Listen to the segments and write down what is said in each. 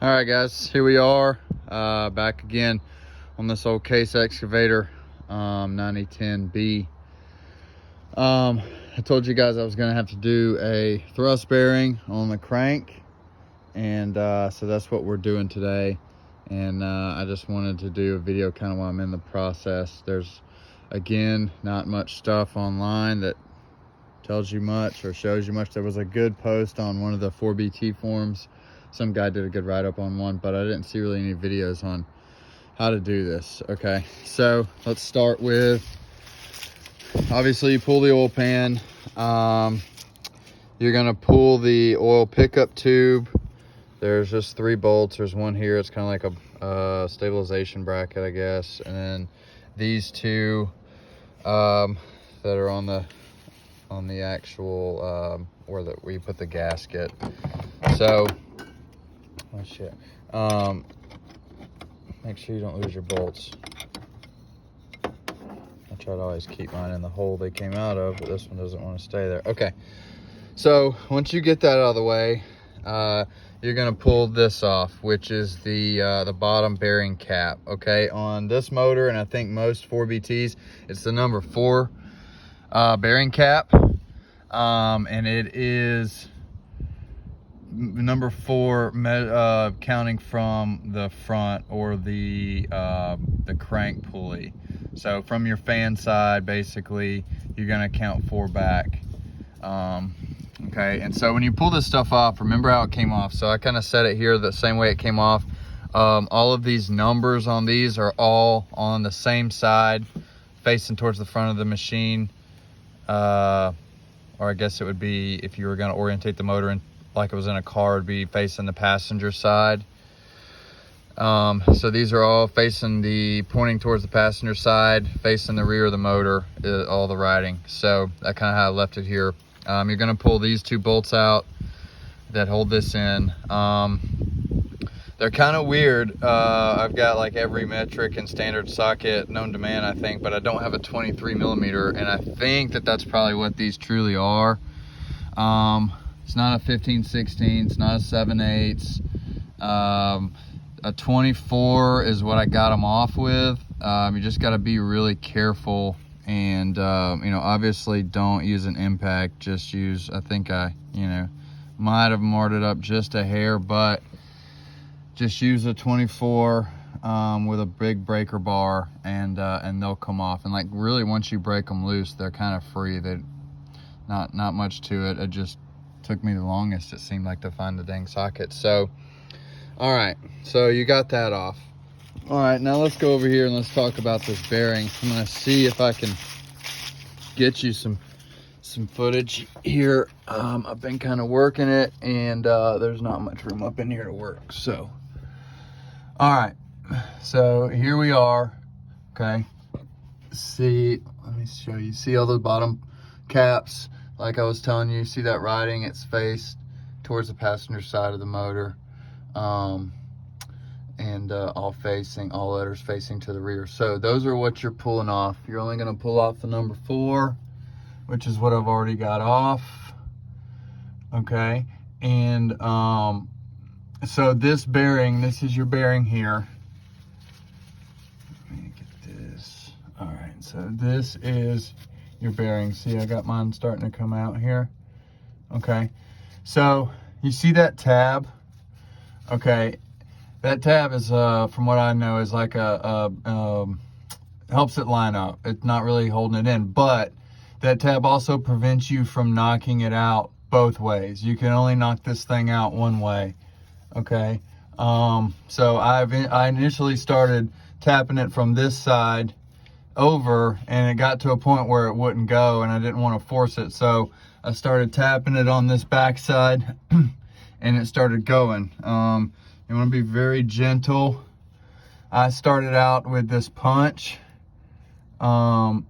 All right, guys, here we are back again on this old case excavator 9010B. I told you guys I was gonna have to do a thrust bearing on the crank, and so that's what we're doing today. And I just wanted to do a video kind of while I'm in the process. There's, again, not much stuff online that tells you much or shows you much. There was a good post on one of the 4BT forums. Some guy did a good write-up on one, but I didn't see really any videos on how to do this. Okay, so let's start with, obviously you pull the oil pan. You're gonna pull the oil pickup tube. There's just 3 bolts. There's one here. It's kind of like a stabilization bracket, I guess. And then these 2 that are on the actual where we put the gasket. So, oh shit. Make sure you don't lose your bolts. I try to always keep mine in the hole they came out of, but this one doesn't want to stay there. Okay. So once you get that out of the way, you're gonna pull this off, which is the bottom bearing cap. Okay, on this motor, and I think most 4BTs, it's the number 4 bearing cap, and it is number 4 counting from the front or the crank pulley. So from your fan side, basically you're gonna count 4 back. Okay, and so when you pull this stuff off, remember how it came off. So I kind of set it here the same way it came off. All of these numbers on these are all on the same side, facing towards the front of the machine. Or I guess it would be, if you were going to orientate the motor in, like it was in a car, it'd be facing the passenger side. So these are all pointing towards the passenger side, facing the rear of the motor, all the writing. So that kind of how I left it here. You're going to pull these 2 bolts out that hold this in. They're kind of weird. I've got like every metric and standard socket known to man, I think, but I don't have a 23 millimeter, and I think that that's probably what these truly are. It's not a 15/16, it's not a 7/8. A 24 is what I got them off with. You just got to be really careful, and you know, obviously don't use an impact. Just use, I think I might have marred it up just a hair, but just use a 24 with a big breaker bar, and they'll come off. And like, really, once you break them loose, they're kind of free. They not much to it. It just took me the longest, it seemed like, to find the dang socket. So all right, so you got that off. All right, now let's go over here and let's talk about this bearing. I'm gonna see if I can get you some footage here. I've been kind of working it, and there's not much room up in here to work. So, all right, so here we are. Okay, see, let me show you. See all the bottom caps? Like I was telling you, see that writing? It's faced towards the passenger side of the motor. And all letters facing to the rear. So those are what you're pulling off. You're only going to pull off the number 4, which is what I've already got off. Okay, and so this bearing, this is your bearing here. Let me get this. All right, so this is your bearing. See, I got mine starting to come out here. Okay, so you see that tab? Okay, that tab is, from what I know, is like helps it line up. It's not really holding it in, but that tab also prevents you from knocking it out both ways. You can only knock this thing out one way. Okay, so I initially started tapping it from this side over, and it got to a point where it wouldn't go, and I didn't want to force it, so I started tapping it on this back side. And it started going. You want to be very gentle. I started out with this punch, and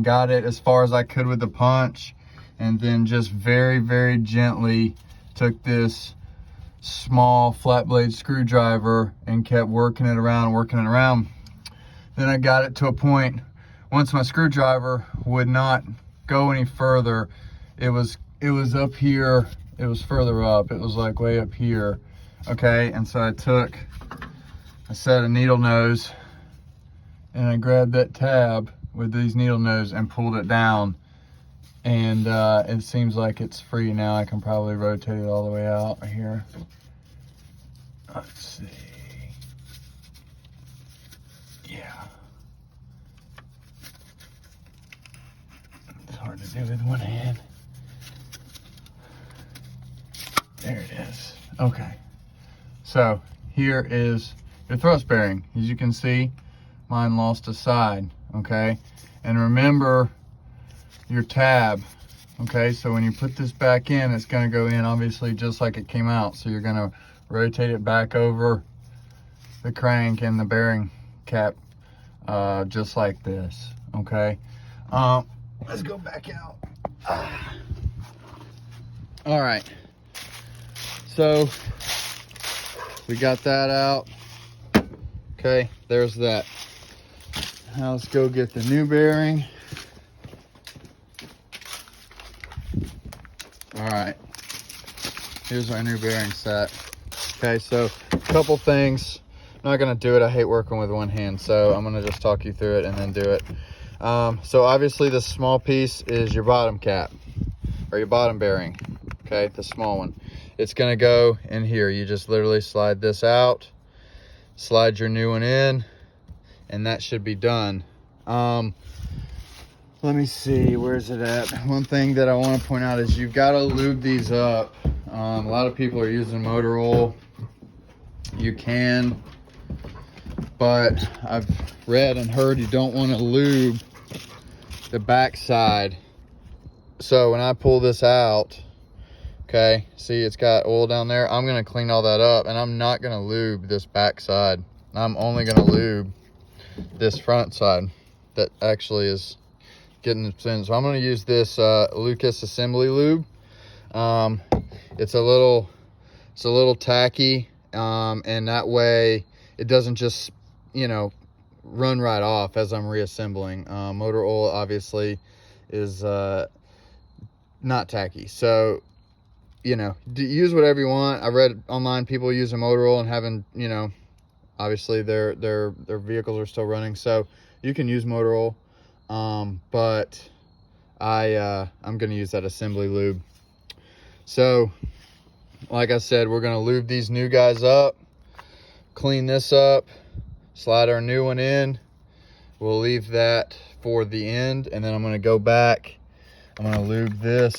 got it as far as I could with the punch, and then just very, very gently took this small flat blade screwdriver and kept working it around. Then I got it to a point, once my screwdriver would not go any further, it was up here. It was further up. It was like way up here. okay? And so I took a set of needle nose and I grabbed that tab with these needle nose and pulled it down, and it seems like it's free now. I can probably rotate it all the way out right here. Let's see. Yeah. It's hard to do with one hand. There it is. Okay. So here is your thrust bearing. As you can see, mine lost a side, okay? And remember your tab, okay? So when you put this back in, it's gonna go in obviously just like it came out. So you're gonna rotate it back over the crank and the bearing cap just like this, okay? Let's go back out. All right, so we got that out. Okay, there's that. Now let's go get the new bearing. All right, here's our new bearing set. Okay, so a couple things. I'm not gonna do it. I hate working with one hand, so I'm gonna just talk you through it and then do it. So obviously this small piece is your bottom cap or your bottom bearing. Okay, the small one. It's gonna go in here. You just literally slide this out, slide your new one in, and that should be done. Let me see, where's it at? One thing that I want to point out is you've got to lube these up. A lot of people are using motor oil. You can, but I've read and heard you don't want to lube the back side. So when I pull this out, okay, see it's got oil down there. I'm going to clean all that up, and I'm not going to lube this back side. I'm only going to lube this front side that actually is getting the spin. So I'm going to use this Lucas assembly lube. It's a little tacky, and that way it doesn't just, you know, run right off as I'm reassembling. Motor oil obviously is not tacky, so you know, use whatever you want. I read online people using motor oil and having, you know, obviously their vehicles are still running, so you can use motor oil. But I'm gonna use that assembly lube. So like I said, we're gonna lube these new guys up, clean this up, slide our new one in. We'll leave that for the end, and then I'm gonna go back. I'm gonna lube this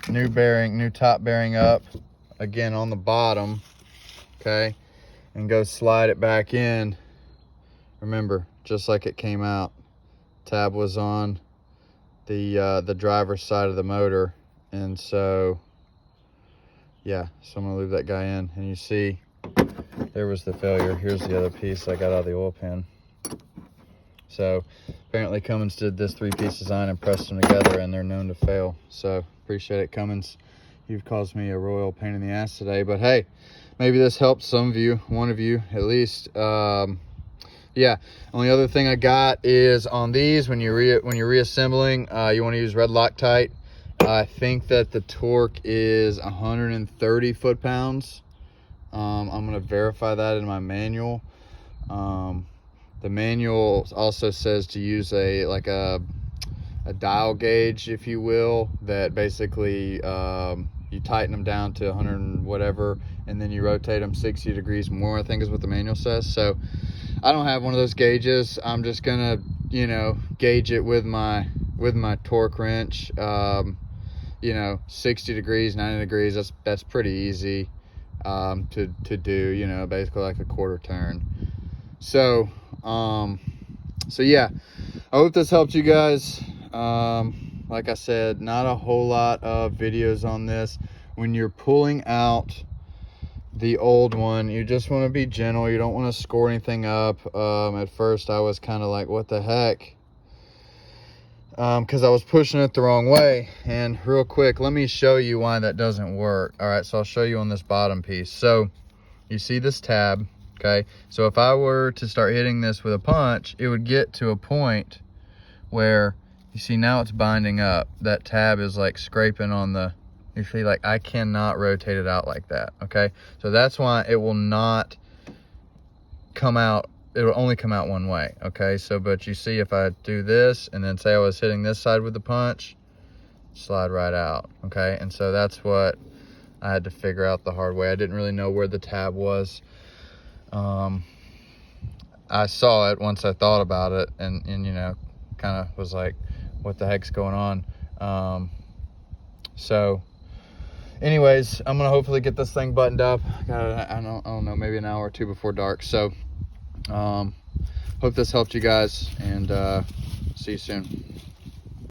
new bearing, new top bearing up again on the bottom, okay, and go slide it back in. Remember, just like it came out. Tab was on the driver's side of the motor, and so yeah, so I'm gonna leave that guy in, and you see there was the failure. Here's the other piece I got out of the oil pan. So apparently Cummins did this 3-piece design and pressed them together, and they're known to fail. So appreciate it, Cummins. You've caused me a royal pain in the ass today, but hey, maybe this helps some of you, one of you at least. Yeah, only other thing I got is on these, when you're reassembling, you want to use red Loctite. I think that the torque is 130 foot-pounds. I'm going to verify that in my manual. The manual also says to use a dial gauge, if you will, that basically you tighten them down to 100 and whatever, and then you rotate them 60 degrees more, I think is what the manual says. So I don't have one of those gauges. I'm just gonna, you know, gauge it with my torque wrench. You know, 60 degrees, 90 degrees, that's pretty easy to do, you know, basically like a quarter turn. So so yeah, I hope this helped you guys. Like I said, not a whole lot of videos on this. When you're pulling out the old one, you just want to be gentle. You don't want to score anything up. At first I was kind of like, what the heck, because I was pushing it the wrong way. And real quick, let me show you why that doesn't work. All right, so I'll show you on this bottom piece. So you see this tab, okay? So if I were to start hitting this with a punch, it would get to a point where you see now it's binding up. That tab is like scraping on the You see, like, I cannot rotate it out like that, okay? So that's why it will not come out, it will only come out one way, okay? So, but you see, if I do this, and then say I was hitting this side with the punch, slide right out, okay? And so that's what I had to figure out the hard way. I didn't really know where the tab was. I saw it once I thought about it, and you know, kind of was like, what the heck's going on? So anyways, I'm gonna hopefully get this thing buttoned up. I don't know, maybe an hour or two before dark. So hope this helped you guys, and see you soon.